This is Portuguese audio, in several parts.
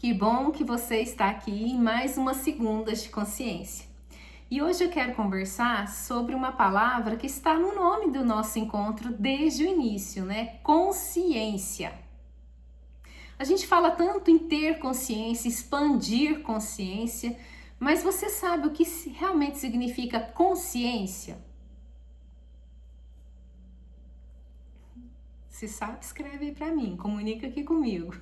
Que bom que você está aqui em mais uma Segundas de Consciência. E hoje eu quero conversar sobre uma palavra que está no nome do nosso encontro desde o início, né? Consciência. A gente fala tanto em ter consciência, expandir consciência, mas você sabe o que realmente significa consciência? Se sabe, escreve aí para mim, comunica aqui comigo.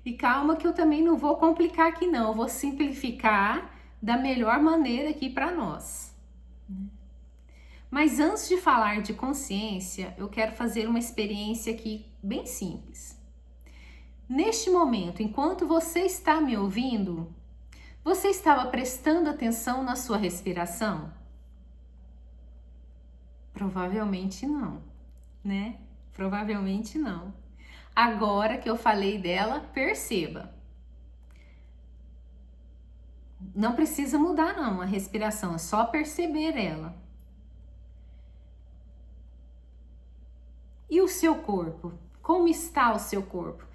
E calma que eu também não vou complicar aqui não, eu vou simplificar da melhor maneira aqui para nós. Mas antes de falar de consciência, eu quero fazer uma experiência aqui bem simples. Neste momento, enquanto você está me ouvindo, você estava prestando atenção na sua respiração? Provavelmente não, né? Provavelmente não. Agora que eu falei dela, perceba. Não precisa mudar não a respiração, é só perceber ela. E o seu corpo? Como está o seu corpo?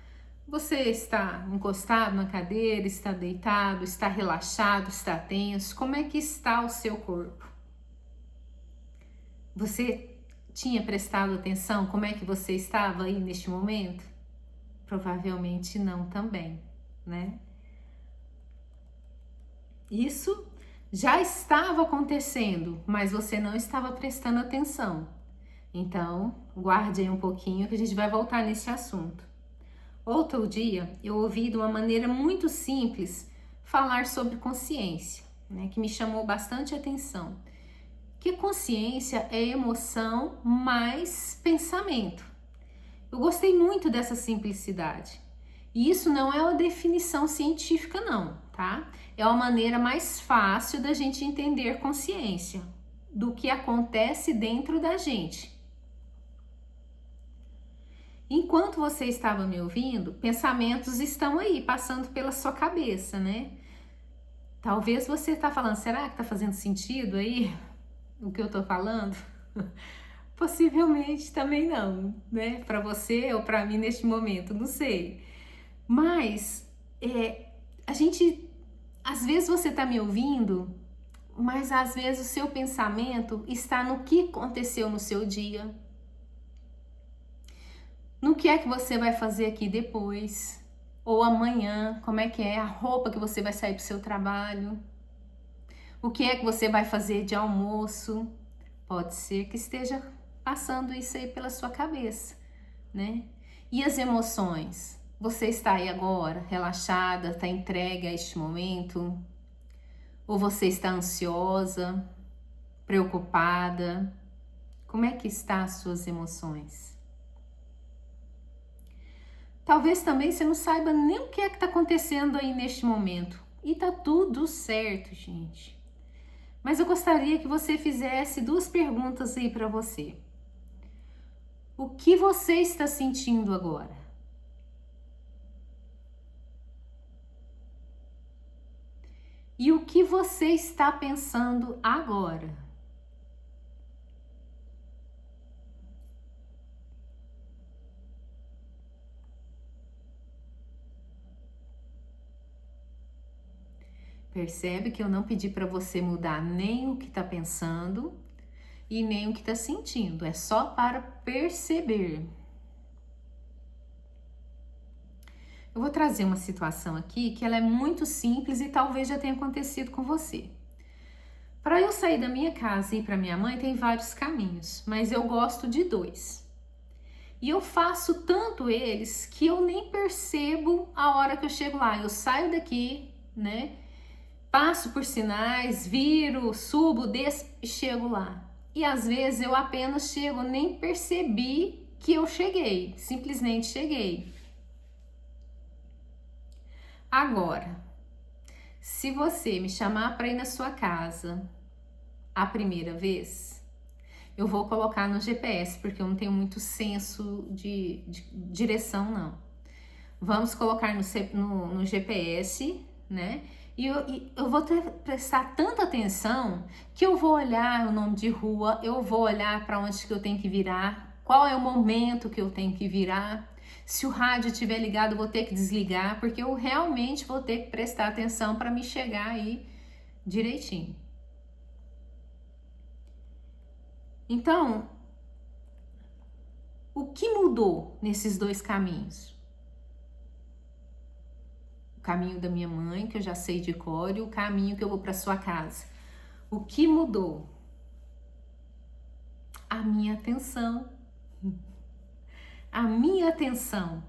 Você está encostado na cadeira, está deitado, está relaxado, está tenso? Como é que está o seu corpo? Você tinha prestado atenção como é que você estava aí neste momento? Provavelmente não também, né? Isso já estava acontecendo, mas você não estava prestando atenção. Então, guarde aí um pouquinho que a gente vai voltar nesse assunto. Outro dia, eu ouvi de uma maneira muito simples falar sobre consciência, né, que me chamou bastante atenção. Que consciência é emoção mais pensamento. Eu gostei muito dessa simplicidade. E isso não é uma definição científica não, tá? É uma maneira mais fácil da gente entender consciência, do que acontece dentro da gente. Enquanto você estava me ouvindo, pensamentos estão aí, passando pela sua cabeça, né? Talvez você está falando, será que está fazendo sentido aí o que eu estou falando? Possivelmente também não, né? Para você ou para mim neste momento, não sei. Mas a gente, às vezes você está me ouvindo, mas às vezes o seu pensamento está no que aconteceu no seu dia. No que é que você vai fazer aqui depois? Ou amanhã, como é que é a roupa que você vai sair para o seu trabalho? O que é que você vai fazer de almoço? Pode ser que esteja passando isso aí pela sua cabeça, né? E as emoções? Você está aí agora, relaxada, está entregue a este momento? Ou você está ansiosa, preocupada? Como é que estão as suas emoções? Talvez também você não saiba nem o que é que está acontecendo aí neste momento. E tá tudo certo, gente. Mas eu gostaria que você fizesse duas perguntas aí para você. O que você está sentindo agora? E o que você está pensando agora? Percebe que eu não pedi para você mudar nem o que está pensando e nem o que está sentindo. É só para perceber. Eu vou trazer uma situação aqui que ela é muito simples e talvez já tenha acontecido com você. Para eu sair da minha casa e ir para minha mãe tem vários caminhos, mas eu gosto de dois. E eu faço tanto eles que eu nem percebo a hora que eu chego lá. Eu saio daqui, né? Passo por sinais, viro, subo, desço e chego lá. E às vezes eu apenas chego, nem percebi que eu cheguei, simplesmente cheguei. Agora, se você me chamar para ir na sua casa a primeira vez, eu vou colocar no GPS, porque eu não tenho muito senso de direção, não. Vamos colocar no GPS, né? E eu vou prestar tanta atenção que eu vou olhar o nome de rua, eu vou olhar para onde que eu tenho que virar, qual é o momento que eu tenho que virar. Se o rádio estiver ligado, eu vou ter que desligar, porque eu realmente vou ter que prestar atenção para me chegar aí direitinho. Então, o que mudou nesses dois caminhos? O caminho da minha mãe, que eu já sei de cor, e o caminho que eu vou para sua casa. O que mudou? A minha atenção. A minha atenção,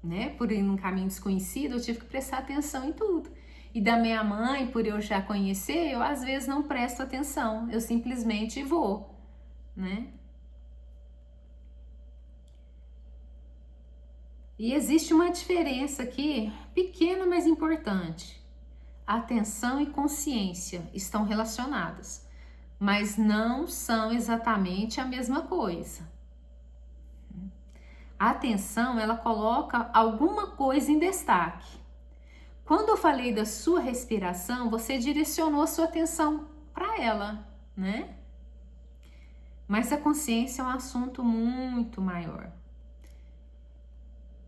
né? Por ir num caminho desconhecido, eu tive que prestar atenção em tudo. E da minha mãe, por eu já conhecer, eu às vezes não presto atenção, eu simplesmente vou, né? E existe uma diferença aqui, pequena, mas importante. Atenção e consciência estão relacionadas, mas não são exatamente a mesma coisa. A atenção, ela coloca alguma coisa em destaque. Quando eu falei da sua respiração, você direcionou a sua atenção para ela, né? Mas a consciência é um assunto muito maior.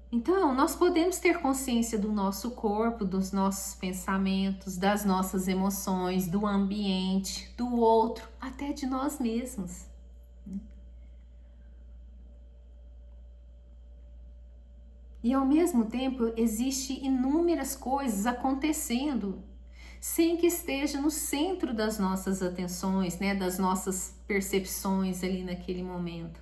Então, nós podemos ter consciência do nosso corpo, dos nossos pensamentos, das nossas emoções, do ambiente, do outro, até de nós mesmos. E ao mesmo tempo, existe inúmeras coisas acontecendo sem que esteja no centro das nossas atenções, né, das nossas percepções ali naquele momento.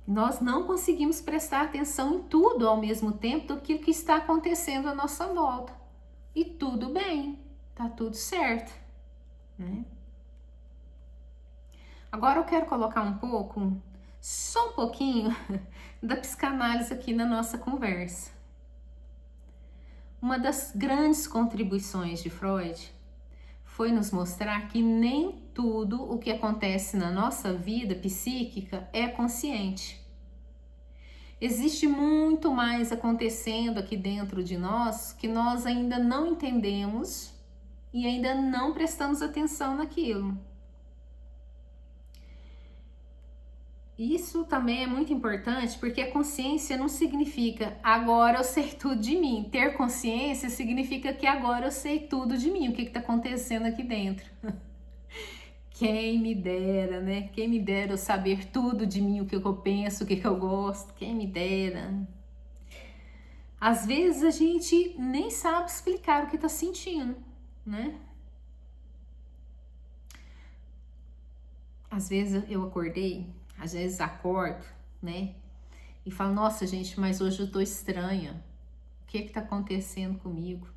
Nós não conseguimos prestar atenção em tudo ao mesmo tempo do que está acontecendo à nossa volta. E tudo bem, tá tudo certo, né? Agora eu quero colocar só um pouquinho da psicanálise aqui na nossa conversa. Uma das grandes contribuições de Freud foi nos mostrar que nem tudo o que acontece na nossa vida psíquica é consciente. Existe muito mais acontecendo aqui dentro de nós que nós ainda não entendemos e ainda não prestamos atenção naquilo. Isso também é muito importante porque a consciência não significa agora eu sei tudo de mim. Ter consciência significa que agora eu sei tudo de mim, o que está acontecendo aqui dentro. Quem me dera, né? Quem me dera eu saber tudo de mim, o que eu penso, o que eu gosto. Quem me dera. Às vezes a gente nem sabe explicar o que está sentindo, né? Às vezes eu acordei, às vezes acordo, né? E falo, nossa gente, mas hoje eu tô estranha. O que tá acontecendo comigo?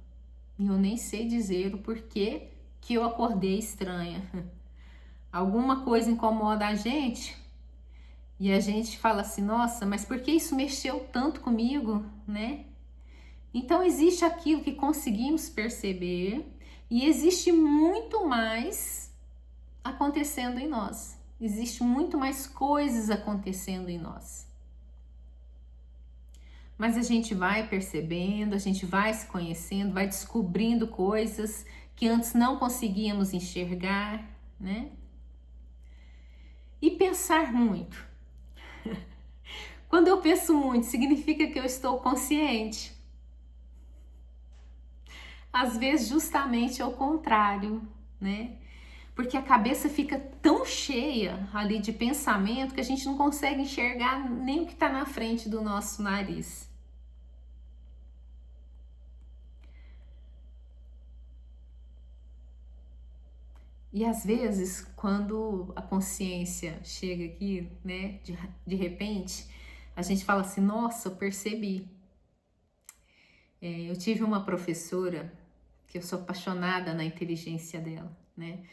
E eu nem sei dizer o porquê que eu acordei estranha. Alguma coisa incomoda a gente e a gente fala assim, nossa, mas por que isso mexeu tanto comigo, né? Então existe aquilo que conseguimos perceber e existe muito mais acontecendo em nós. Existe muito mais coisas acontecendo em nós. Mas a gente vai percebendo, a gente vai se conhecendo, vai descobrindo coisas que antes não conseguíamos enxergar, né? E pensar muito. Quando eu penso muito, significa que eu estou consciente. Às vezes, justamente ao contrário, né? Porque a cabeça fica tão cheia ali de pensamento que a gente não consegue enxergar nem o que está na frente do nosso nariz. E às vezes, quando a consciência chega aqui, né, de repente, a gente fala assim, nossa, eu percebi. Eu tive uma professora que eu sou apaixonada na inteligência dela, né?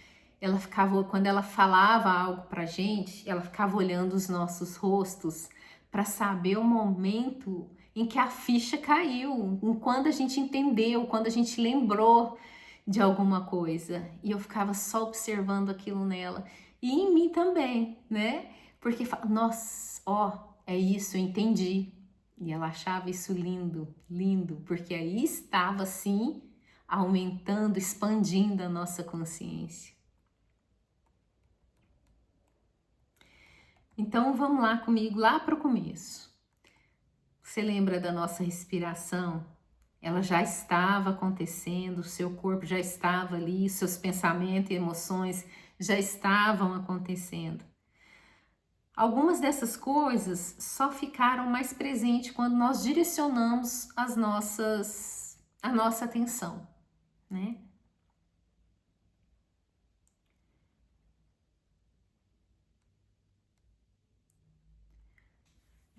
Ela ficava, quando ela falava algo pra gente, ela ficava olhando os nossos rostos para saber o momento em que a ficha caiu, em quando a gente entendeu, quando a gente lembrou de alguma coisa. E eu ficava só observando aquilo nela. E em mim também, né? Porque, nossa, ó, é isso, eu entendi. E ela achava isso lindo, lindo, porque aí estava, assim, aumentando, expandindo a nossa consciência. Então vamos lá comigo, lá para o começo. Você lembra da nossa respiração? Ela já estava acontecendo, o seu corpo já estava ali, seus pensamentos e emoções já estavam acontecendo. Algumas dessas coisas só ficaram mais presentes quando nós direcionamos a nossa atenção, né?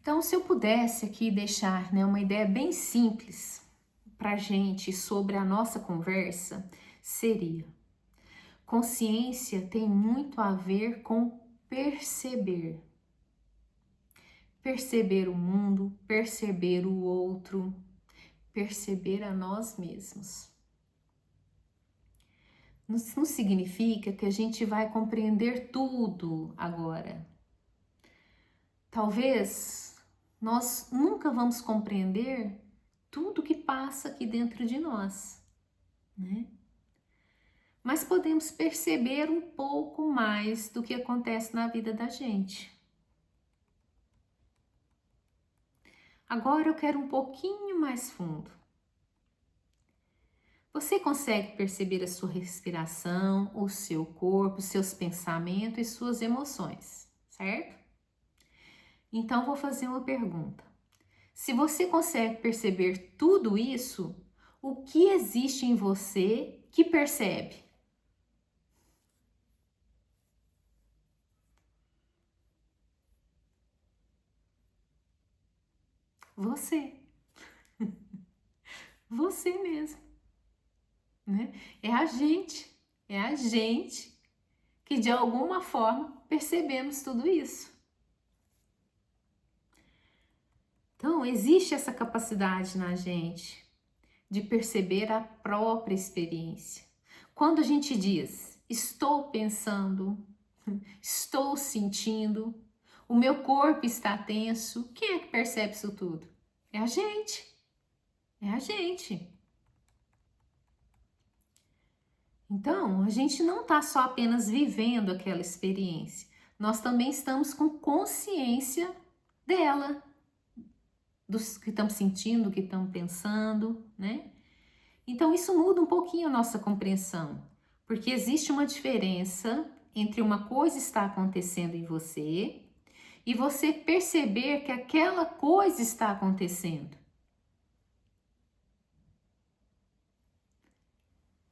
Então, se eu pudesse aqui deixar, né, uma ideia bem simples para gente sobre a nossa conversa, seria: consciência tem muito a ver com perceber. Perceber o mundo, perceber o outro, perceber a nós mesmos. Isso não significa que a gente vai compreender tudo agora. Talvez nós nunca vamos compreender tudo que passa aqui dentro de nós, né? Mas podemos perceber um pouco mais do que acontece na vida da gente. Agora eu quero um pouquinho mais fundo. Você consegue perceber a sua respiração, o seu corpo, seus pensamentos e suas emoções, certo? Então vou fazer uma pergunta. Se você consegue perceber tudo isso, o que existe em você que percebe? Você. Você mesmo, né? É a gente que de alguma forma percebemos tudo isso. Então, existe essa capacidade na gente de perceber a própria experiência. Quando a gente diz, estou pensando, estou sentindo, o meu corpo está tenso, quem é que percebe isso tudo? É a gente. É a gente. Então, a gente não está só apenas vivendo aquela experiência, nós também estamos com consciência dela, dos que estamos sentindo, do que estamos pensando, né? Então, isso muda um pouquinho a nossa compreensão, porque existe uma diferença entre uma coisa estar acontecendo em você e você perceber que aquela coisa está acontecendo.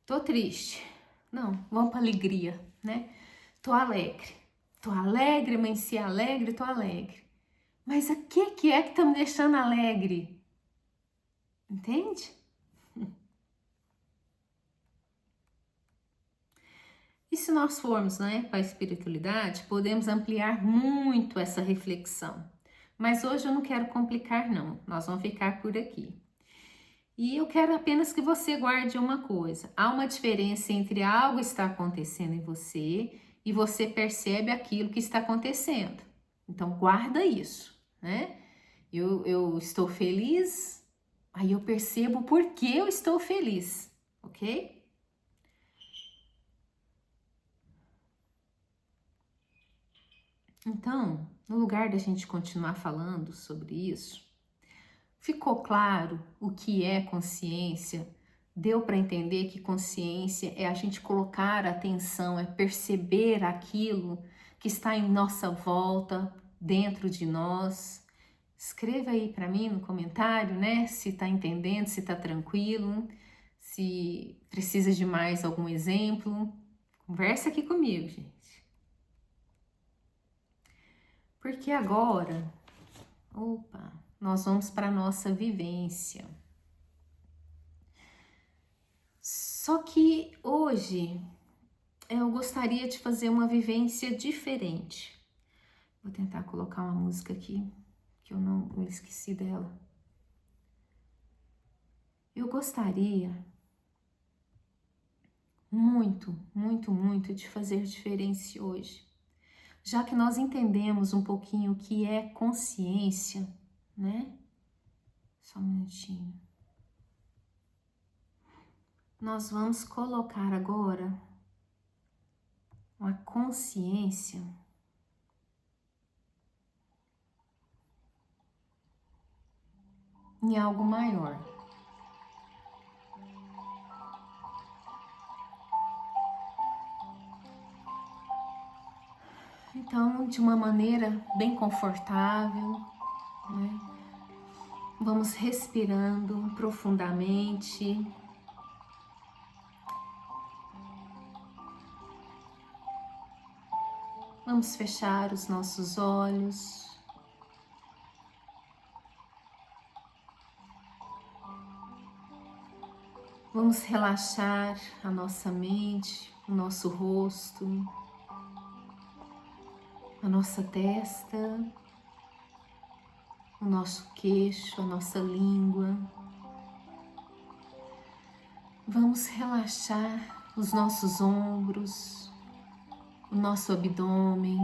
Tô triste. Não, vamos para alegria, né? Tô alegre. Tô alegre, amanheci alegre, tô alegre. Mas o que é que tá me deixando alegre? Entende? E se nós formos, né, para a espiritualidade, podemos ampliar muito essa reflexão. Mas hoje eu não quero complicar, não. Nós vamos ficar por aqui. E eu quero apenas que você guarde uma coisa. Há uma diferença entre algo está acontecendo em você e você percebe aquilo que está acontecendo. Então, guarda isso, né? Eu estou feliz, aí eu percebo por que eu estou feliz, ok? Então, no lugar da gente continuar falando sobre isso, ficou claro o que é consciência? Deu para entender que consciência é a gente colocar atenção, é perceber aquilo que está em nossa volta, dentro de nós. Escreva aí para mim no comentário, né? Se está entendendo, se está tranquilo, se precisa de mais algum exemplo. Conversa aqui comigo, gente. Porque agora, nós vamos para a nossa vivência. Só que hoje eu gostaria de fazer uma vivência diferente. Vou tentar colocar uma música aqui, que eu esqueci dela. Eu gostaria muito, muito, muito de fazer diferente hoje. Já que nós entendemos um pouquinho o que é consciência, né? Só um minutinho. Nós vamos colocar agora uma consciência em algo maior. Então, de uma maneira bem confortável, né? Vamos respirando profundamente. Vamos fechar os nossos olhos. Vamos relaxar a nossa mente, o nosso rosto, a nossa testa, o nosso queixo, a nossa língua. Vamos relaxar os nossos ombros, o nosso abdômen,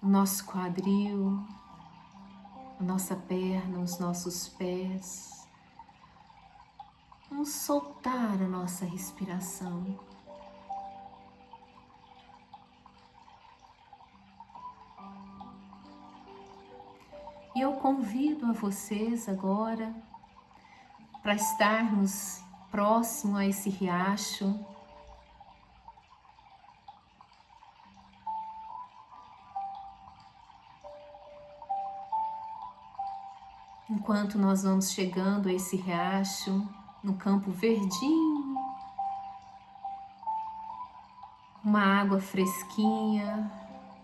o nosso quadril, a nossa perna, os nossos pés. Vamos soltar a nossa respiração. E eu convido a vocês agora para estarmos próximo a esse riacho. Enquanto nós vamos chegando a esse riacho, no campo verdinho, uma água fresquinha,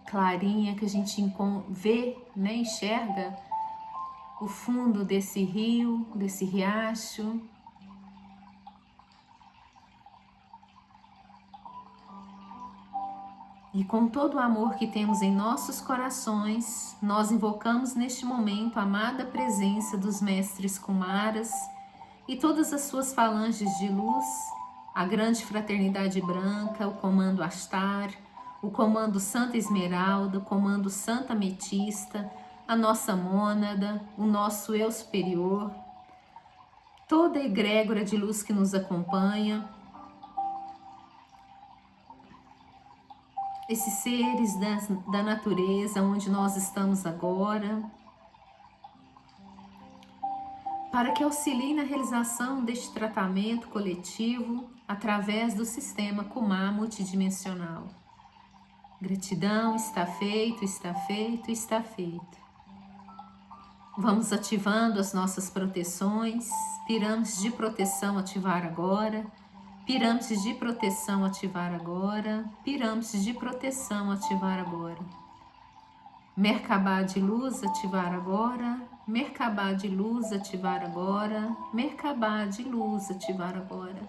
clarinha, que a gente vê, né, enxerga o fundo desse rio, desse riacho. E com todo o amor que temos em nossos corações, nós invocamos neste momento a amada presença dos mestres Kumaras e todas as suas falanges de luz, a grande fraternidade branca, o comando Astar, o comando Santa Esmeralda, o comando Santa Ametista, a nossa mônada, o nosso eu superior, toda a egrégora de luz que nos acompanha, esses seres da natureza onde nós estamos agora, para que auxilie na realização deste tratamento coletivo através do sistema Kumar multidimensional. Gratidão, está feito, está feito, está feito. Vamos ativando as nossas proteções, pirâmides de proteção ativar agora, pirâmides de proteção ativar agora, pirâmides de proteção ativar agora. Merkabah de luz ativar agora, Merkabah de luz ativar agora, Merkabah de luz ativar agora.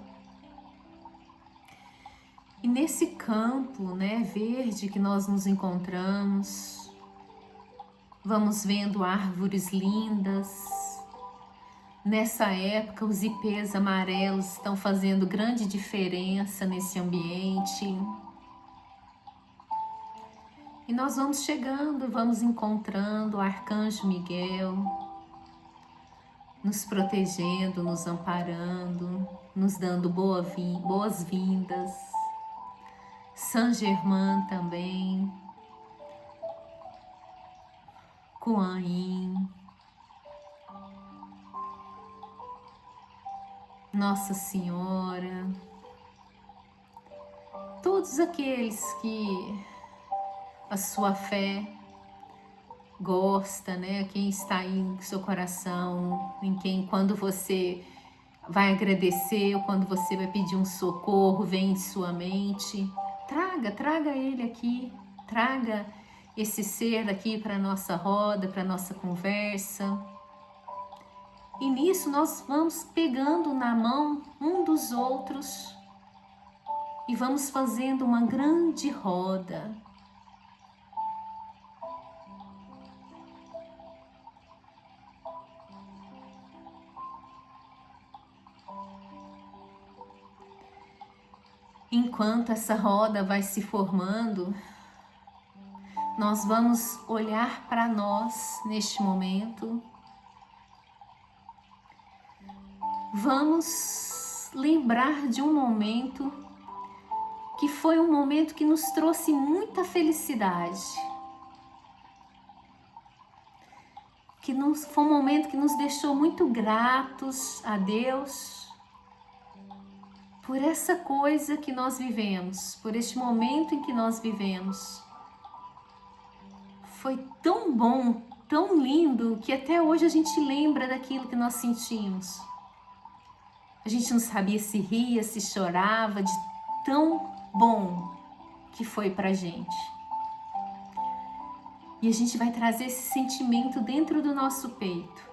E nesse campo, né, verde que nós nos encontramos, vamos vendo árvores lindas. Nessa época, os ipês amarelos estão fazendo grande diferença nesse ambiente. E nós vamos chegando, vamos encontrando o Arcanjo Miguel, nos protegendo, nos amparando, nos dando boas-vindas. Saint Germain também, Kuan Yin, Nossa Senhora, todos aqueles que a sua fé gosta, né? Quem está aí em seu coração, em quem quando você vai agradecer ou quando você vai pedir um socorro, vem em sua mente. Traga ele aqui, traga esse ser aqui para a nossa roda, para a nossa conversa. E nisso nós vamos pegando na mão um dos outros e vamos fazendo uma grande roda. Enquanto essa roda vai se formando, nós vamos olhar para nós neste momento. Vamos lembrar de um momento que foi um momento que nos trouxe muita felicidade. foi um momento que nos deixou muito gratos a Deus por essa coisa que nós vivemos, por este momento em que nós vivemos. Foi tão bom, tão lindo, que até hoje a gente lembra daquilo que nós sentimos. A gente não sabia se ria, se chorava, de tão bom que foi pra gente. E a gente vai trazer esse sentimento dentro do nosso peito.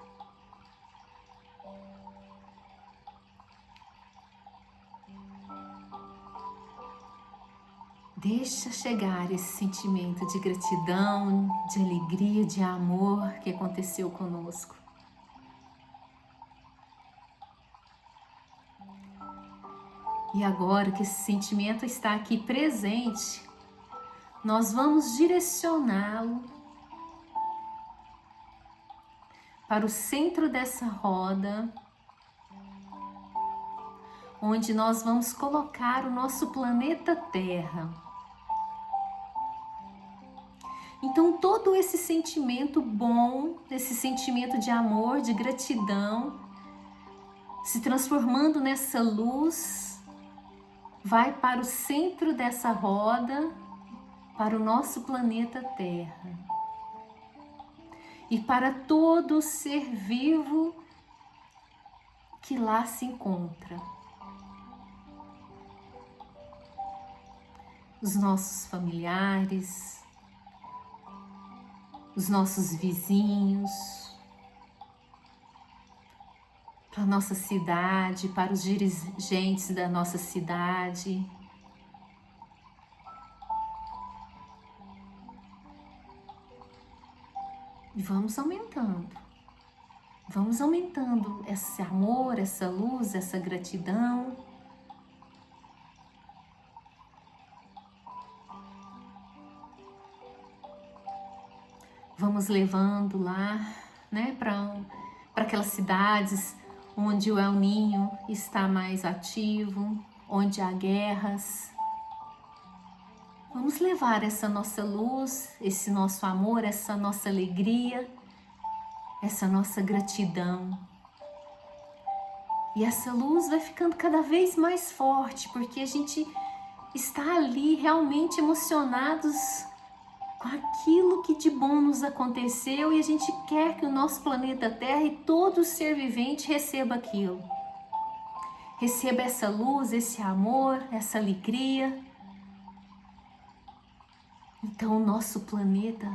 Deixa chegar esse sentimento de gratidão, de alegria, de amor que aconteceu conosco. E agora que esse sentimento está aqui presente, nós vamos direcioná-lo para o centro dessa roda, onde nós vamos colocar o nosso planeta Terra. Então, todo esse sentimento bom, esse sentimento de amor, de gratidão, se transformando nessa luz, vai para o centro dessa roda, para o nosso planeta Terra. E para todo ser vivo que lá se encontra. Os nossos familiares, os nossos vizinhos, para a nossa cidade, para os dirigentes da nossa cidade. E vamos aumentando esse amor, essa luz, essa gratidão. Vamos levando lá, né, para aquelas cidades onde o El Niño está mais ativo, onde há guerras. Vamos levar essa nossa luz, esse nosso amor, essa nossa alegria, essa nossa gratidão. E essa luz vai ficando cada vez mais forte, porque a gente está ali realmente emocionados com aquilo que de bom nos aconteceu e a gente quer que o nosso planeta Terra e todo ser vivente receba aquilo. Receba essa luz, esse amor, essa alegria. Então o nosso planeta,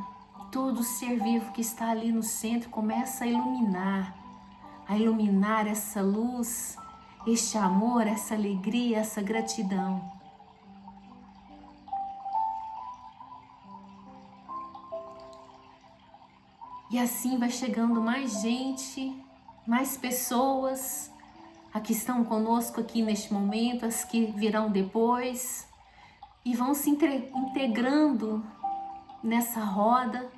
todo ser vivo que está ali no centro começa a iluminar essa luz, este amor, essa alegria, essa gratidão. E assim vai chegando mais gente, mais pessoas, as que estão conosco aqui neste momento, as que virão depois, e vão se integrando nessa roda,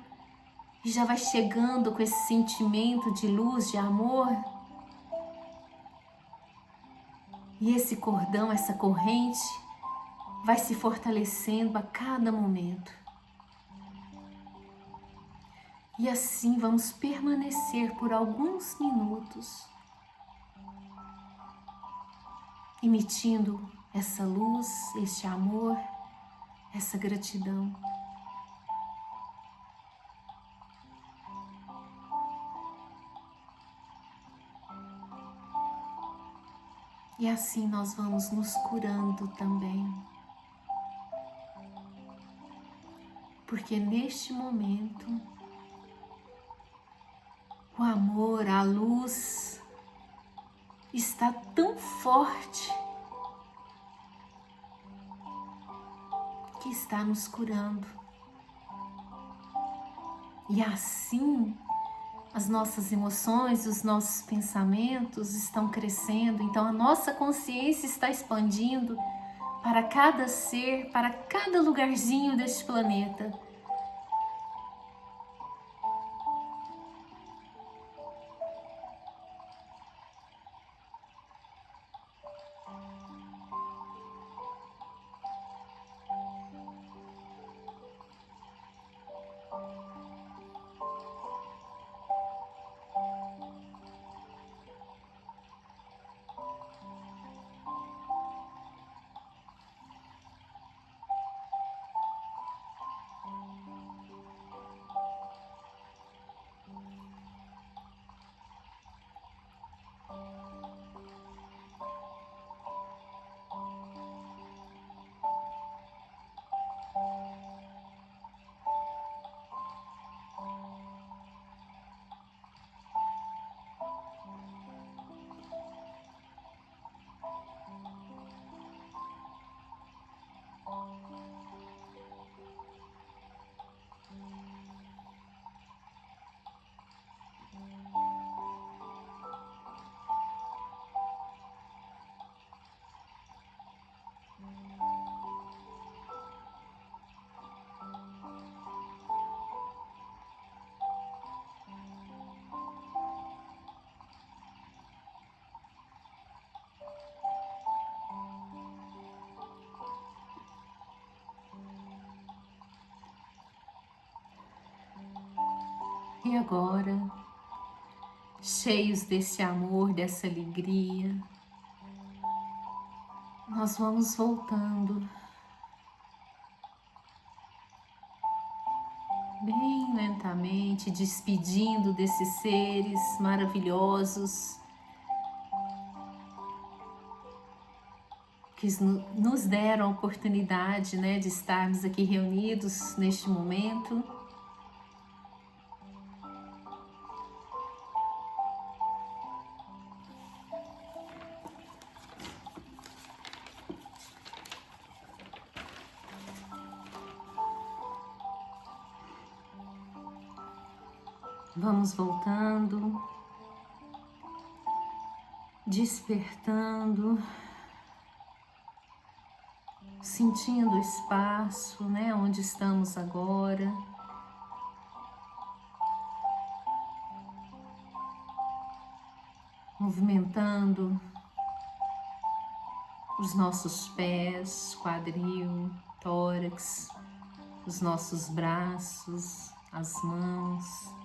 e já vai chegando com esse sentimento de luz, de amor. E esse cordão, essa corrente, vai se fortalecendo a cada momento. E assim vamos permanecer por alguns minutos, emitindo essa luz, este amor, essa gratidão. E assim nós vamos nos curando também. Porque neste momento, o amor, a luz está tão forte que está nos curando. E assim as nossas emoções, os nossos pensamentos estão crescendo. Então a nossa consciência está expandindo para cada ser, para cada lugarzinho deste planeta. E agora, cheios desse amor, dessa alegria, nós vamos voltando bem lentamente, despedindo desses seres maravilhosos que nos deram a oportunidade, né, de estarmos aqui reunidos neste momento. Vamos voltando, despertando, sentindo o espaço, né, onde estamos agora. Movimentando os nossos pés, quadril, tórax, os nossos braços, as mãos.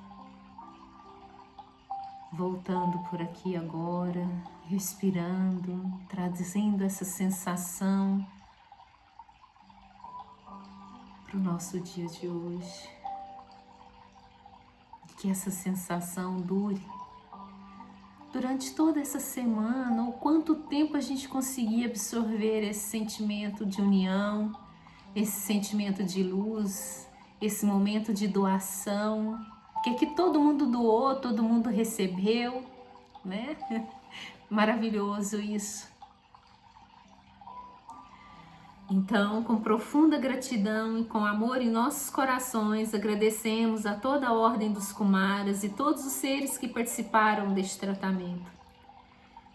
Voltando por aqui agora, respirando, trazendo essa sensação para o nosso dia de hoje. Que essa sensação dure durante toda essa semana, ou quanto tempo a gente conseguir absorver esse sentimento de união, esse sentimento de luz, esse momento de doação, que todo mundo doou, todo mundo recebeu, né? Maravilhoso isso. Então, com profunda gratidão e com amor em nossos corações, agradecemos a toda a ordem dos Kumaras e todos os seres que participaram deste tratamento.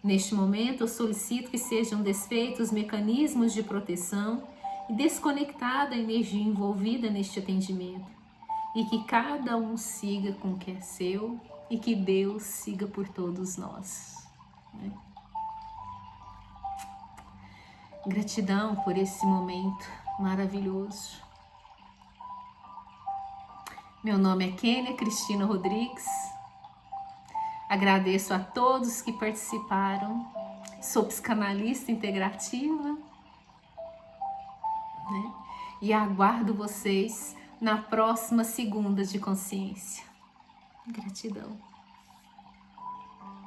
Neste momento, eu solicito que sejam desfeitos os mecanismos de proteção e desconectada a energia envolvida neste atendimento, e que cada um siga com o que é seu e que Deus siga por todos nós, né? Gratidão por esse momento maravilhoso. Meu nome é Kênia Cristina Rodrigues. Agradeço a todos que participaram. Sou psicanalista integrativa, né? E aguardo vocês na próxima segunda de consciência. Gratidão.